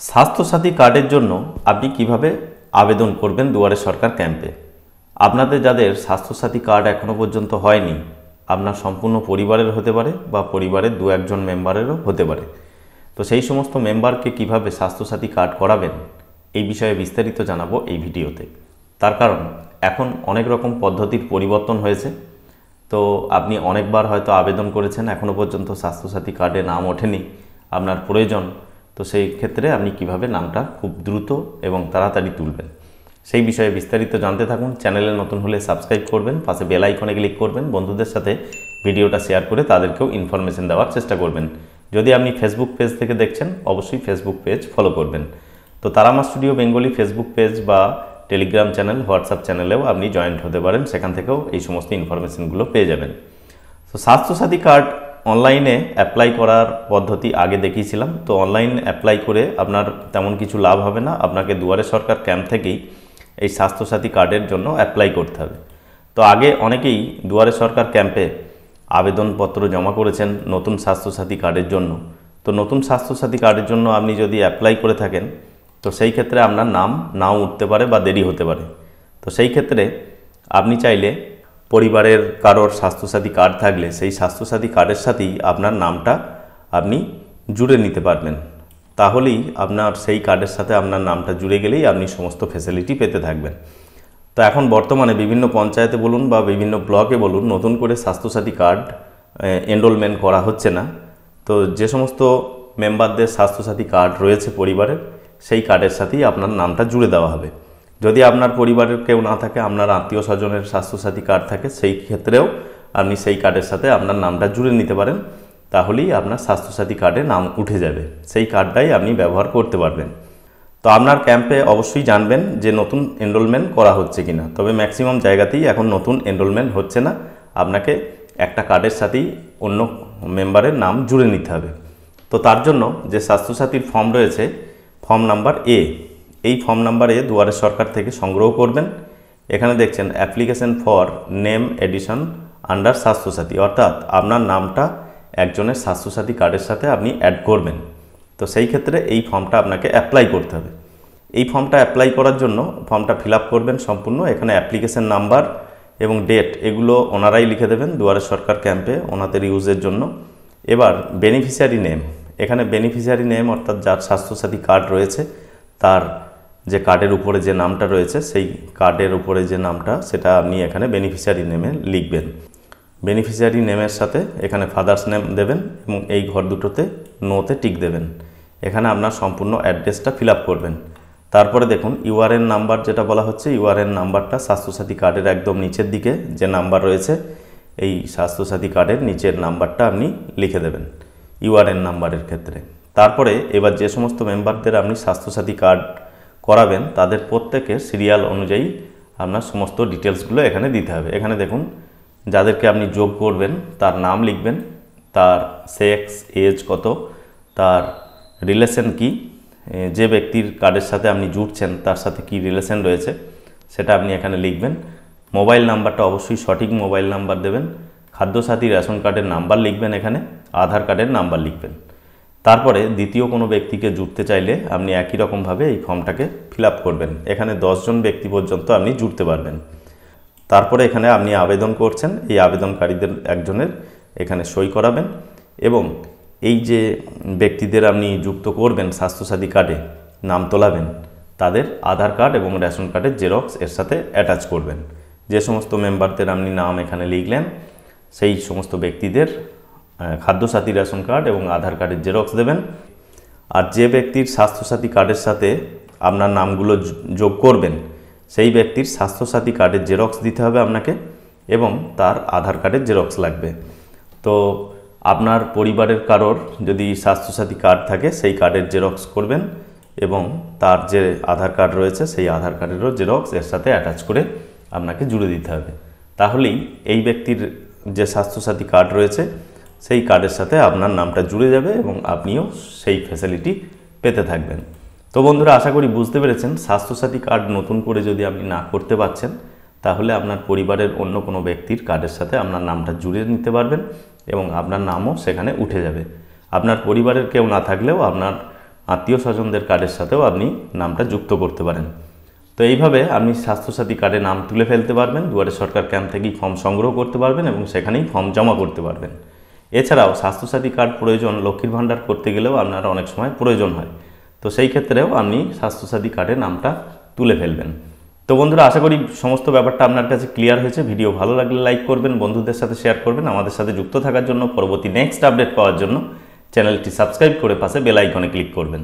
স্বাস্থ্যসাথী কার্ডের জন্য আপনি কিভাবে আবেদন করবেন দুয়ারে সরকার ক্যাম্পে। আপনাদের যাদের স্বাস্থ্যসাথী কার্ড এখনও পর্যন্ত হয়নি, আপনার সম্পূর্ণ পরিবারের হতে পারে বা পরিবারের দু একজন মেম্বারেরও হতে পারে, তো সেই সমস্ত মেম্বারকে কিভাবে স্বাস্থ্যসাথী কার্ড করাবেন এই বিষয়ে বিস্তারিত জানাবো এই ভিডিওতে। তার কারণ এখন অনেক রকম পদ্ধতির পরিবর্তন হয়েছে। তো আপনি অনেকবার হয়তো আবেদন করেছেন, এখনও পর্যন্ত স্বাস্থ্যসাথী কার্ডে নাম ওঠেনি, আপনার প্রয়োজন, তো সেই ক্ষেত্রে আপনি কিভাবে নামটা খুব দ্রুত এবং তাড়াতাড়ি তুলবেন সেই বিষয়ে বিস্তারিত জানতে থাকুন। চ্যানেলে নতুন হলে সাবস্ক্রাইব করবেন, পাশে বেল আইকনে ক্লিক করবেন, বন্ধুদের সাথে ভিডিওটা শেয়ার করে তাদেরকেও ইনফরমেশন দেওয়ার চেষ্টা করবেন। যদি আপনি ফেসবুক পেজ থেকে দেখছেন, অবশ্যই ফেসবুক পেজ ফলো করবেন। তো Tara Maa studio Bengali Facebook page বা টেলিগ্রাম চ্যানেল, হোয়াটসঅ্যাপ চ্যানেলেও আপনি জয়েন্ট হতে পারেন, সেখান থেকেও এই সমস্ত ইনফরমেশনগুলো পেয়ে যাবেন। তো স্বাস্থ্যসাথী কার্ড অনলাইনে অ্যাপ্লাই করার পদ্ধতি আগে দেখিয়েছিলাম। তো অনলাইন অ্যাপ্লাই করে আপনার তেমন কিছু লাভ হবে না, আপনাকে দুয়ারে সরকার ক্যাম্প থেকেই এই স্বাস্থ্যসাথী কার্ডের জন্য অ্যাপ্লাই করতে হবে। তো আগে অনেকেই দুয়ারে সরকার ক্যাম্পে আবেদনপত্র জমা করেছেন নতুন স্বাস্থ্যসাথী কার্ডের জন্য। তো নতুন স্বাস্থ্যসাথী কার্ডের জন্য আপনি যদি অ্যাপ্লাই করে থাকেন, তো সেই ক্ষেত্রে আপনার নাম নাও উঠতে পারে বা দেরি হতে পারে। তো সেই ক্ষেত্রে আপনি চাইলে পরিবারের কারোর স্বাস্থ্যসাথী কার্ড থাকলে সেই স্বাস্থ্যসাথী কার্ডের সাথেই আপনার নামটা আপনি জুড়ে নিতে পারবেন। তাহলেই আপনার সেই কার্ডের সাথে আপনার নামটা জুড়ে গেলেই আপনি সমস্ত ফ্যাসিলিটি পেতে থাকবেন। তো এখন বর্তমানে বিভিন্ন পঞ্চায়েতে বলুন বা বিভিন্ন ব্লকে বলুন, নতুন করে স্বাস্থ্যসাথী কার্ড এনরোলমেন্ট করা হচ্ছে না। তো যে সমস্ত মেম্বারদের স্বাস্থ্যসাথী কার্ড রয়েছে পরিবারের, সেই কার্ডের সাথেই আপনার নামটা জুড়ে দেওয়া হবে। যদি আপনার পরিবারের কেউ না থাকে, আপনার আত্মীয় স্বজনের স্বাস্থ্যসাথী কার্ড থাকে, সেই ক্ষেত্রেও আপনি সেই কার্ডের সাথে আপনার নামটা জুড়ে নিতে পারেন। তাহলেই আপনার স্বাস্থ্যসাথী কার্ডে নাম উঠে যাবে, সেই কার্ডটাই আপনি ব্যবহার করতে পারবেন। তো আপনার ক্যাম্পে অবশ্যই জানবেন যে নতুন এনরোলমেন্ট করা হচ্ছে কিনা। তবে ম্যাক্সিমাম জায়গাতেই এখন নতুন এনরোলমেন্ট হচ্ছে না, আপনাকে একটা কার্ডের সাথেই অন্য মেম্বারের নাম জুড়ে নিতে হবে। তো তার জন্য যে স্বাস্থ্যসাথীর ফর্ম রয়েছে, ফর্ম নাম্বার এ, এই ফর্ম নাম্বার এ দুয়ারে সরকার থেকে সংগ্রহ করবেন। এখানে দেখছেন application for name addition under Swasthyasathi, অর্থাৎ আপনার নামটা একজনের স্বাস্থ্যসাথী কার্ডের সাথে আপনি অ্যাড করবেন। তো সেই ক্ষেত্রে এই ফর্মটা আপনাকে অ্যাপ্লাই করতে হবে। এই ফর্মটা অ্যাপ্লাই করার জন্য ফর্মটা ফিল আপ করবেন সম্পূর্ণ। এখানে অ্যাপ্লিকেশন নাম্বার এবং ডেট এগুলো ওনারাই লিখে দেবেন দুয়ারে সরকার ক্যাম্পে ওনাদের ইউজের জন্য। এবার বেনিফিশিয়ারি নেম, এখানে বেনিফিশিয়ারি নেম অর্থাৎ যার স্বাস্থ্যসাথী কার্ড রয়েছে তার যে কার্ডের উপরে যে নামটা রয়েছে, সেই কার্ডের উপরে যে নামটা সেটা আপনি এখানে বেনিফিশিয়ারি নেমে লিখবেন। বেনিফিশিয়ারি নেমের সাথে এখানে ফাদার্স নেম দেবেন এবং এই ঘর দুটোতে নোতে টিক দেবেন। এখানে আপনার সম্পূর্ণ অ্যাড্রেসটা ফিল আপ করবেন। তারপরে দেখুন ইউআরএন নাম্বার যেটা বলা হচ্ছে, ইউআরএন নাম্বারটা স্বাস্থ্যসাথী কার্ডের একদম নিচের দিকে যে নাম্বার রয়েছে, এই স্বাস্থ্যসাথী কার্ডের নিচের নাম্বারটা আপনি লিখে দেবেন ইউআরএন নাম্বারের ক্ষেত্রে। তারপরে এবার যে সমস্ত মেম্বারদের আপনি স্বাস্থ্যসাথী কার্ড করাবেন তাদের প্রত্যেকের সিরিয়াল অনুযায়ী আপনার সমস্ত ডিটেলসগুলো এখানে দিতে হবে। এখানে দেখুন যাদেরকে আপনি যোগ করবেন তার নাম লিখবেন, তার সেক্স, এজ কত, তার রিলেশন কি, যে ব্যক্তির কার্ডের সাথে আপনি জুড়ছেন তার সাথে কি রিলেশন রয়েছে সেটা আপনি এখানে লিখবেন। মোবাইল নাম্বারটা অবশ্যই সঠিক মোবাইল নাম্বার দেবেন। খাদ্যসাথী রেশন কার্ডের নাম্বার লিখবেন, এখানে আধার কার্ডের নাম্বার লিখবেন। তারপরে দ্বিতীয় কোনো ব্যক্তিকে জুড়তে চাইলে আপনি একই রকমভাবে এই ফর্মটাকে ফিল আপ করবেন। এখানে 10 জন ব্যক্তি পর্যন্ত আপনি জুড়তে পারবেন। তারপরে এখানে আপনি আবেদন করছেন, এই আবেদনকারীদের একজনের এখানে সই করাবেন এবং এই যে ব্যক্তিদের আপনি যুক্ত করবেন স্বাস্থ্যসাথী কার্ডে নাম তোলাবেন, তাদের আধার কার্ড এবং রেশন কার্ডের জেরক্স এর সাথে অ্যাটাচ করবেন। যে সমস্ত মেম্বারদের আপনি নাম এখানে লিখলেন সেই সমস্ত ব্যক্তিদের খাদ্যসাথী রেশন কার্ড এবং আধার কার্ডের জেরক্স দেবেন। আর যে ব্যক্তির স্বাস্থ্যসাথী কার্ডের সাথে আপনার নামগুলো যোগ করবেন সেই ব্যক্তির স্বাস্থ্যসাথী কার্ডের জেরক্স দিতে হবে আপনাকে এবং তার আধার কার্ডের জেরক্স লাগবে। তো আপনার পরিবারের কারোর যদি স্বাস্থ্যসাথী কার্ড থাকে সেই কার্ডের জেরক্স করবেন এবং তার যে আধার কার্ড রয়েছে সেই আধার কার্ডেরও জেরক্স এর সাথে অ্যাটাচ করে আপনাকে জুড়ে দিতে হবে। তাহলেই এই ব্যক্তির যে স্বাস্থ্যসাথী কার্ড রয়েছে সেই কার্ডের সাথে আপনার নামটা জুড়ে যাবে এবং আপনিও সেই ফ্যাসিলিটি পেতে থাকবেন। তো বন্ধুরা, আশা করি বুঝতে পেরেছেন স্বাস্থ্যসাথী কার্ড নতুন করে যদি আপনি না করতে পারছেন তাহলে আপনার পরিবারের অন্য কোনো ব্যক্তির কার্ডের সাথে আপনার নামটা জুড়ে নিতে পারবেন এবং আপনার নামও সেখানে উঠে যাবে। আপনার পরিবারের কেউ না থাকলেও আপনার আত্মীয় স্বজনদের কার্ডের সাথেও আপনি নামটা যুক্ত করতে পারেন। তো এইভাবে আপনি স্বাস্থ্যসাথী কার্ডে নাম তুলে ফেলতে পারবেন, দুয়ারে সরকার ক্যাম্প থেকেই ফর্ম সংগ্রহ করতে পারবেন এবং সেখানেই ফর্ম জমা করতে পারবেন। এছাড়াও স্বাস্থ্যসাথী কার্ড প্রয়োজন লক্ষ্মীর ভাণ্ডার করতে গেলেও আপনার অনেক সময় প্রয়োজন হয়, তো সেই ক্ষেত্রেও আপনি স্বাস্থ্যসাথী কার্ডে নামটা তুলে ফেলবেন। তো বন্ধুরা, আশা করি সমস্ত ব্যাপারটা আপনার কাছে ক্লিয়ার হয়েছে। ভিডিও ভালো লাগলে লাইক করবেন, বন্ধুদের সাথে শেয়ার করবেন। আমাদের সাথে যুক্ত থাকার জন্য, পরবর্তী নেক্সট আপডেট পাওয়ার জন্য চ্যানেলটি সাবস্ক্রাইব করে পাশে বেল আইকনে ক্লিক করবেন।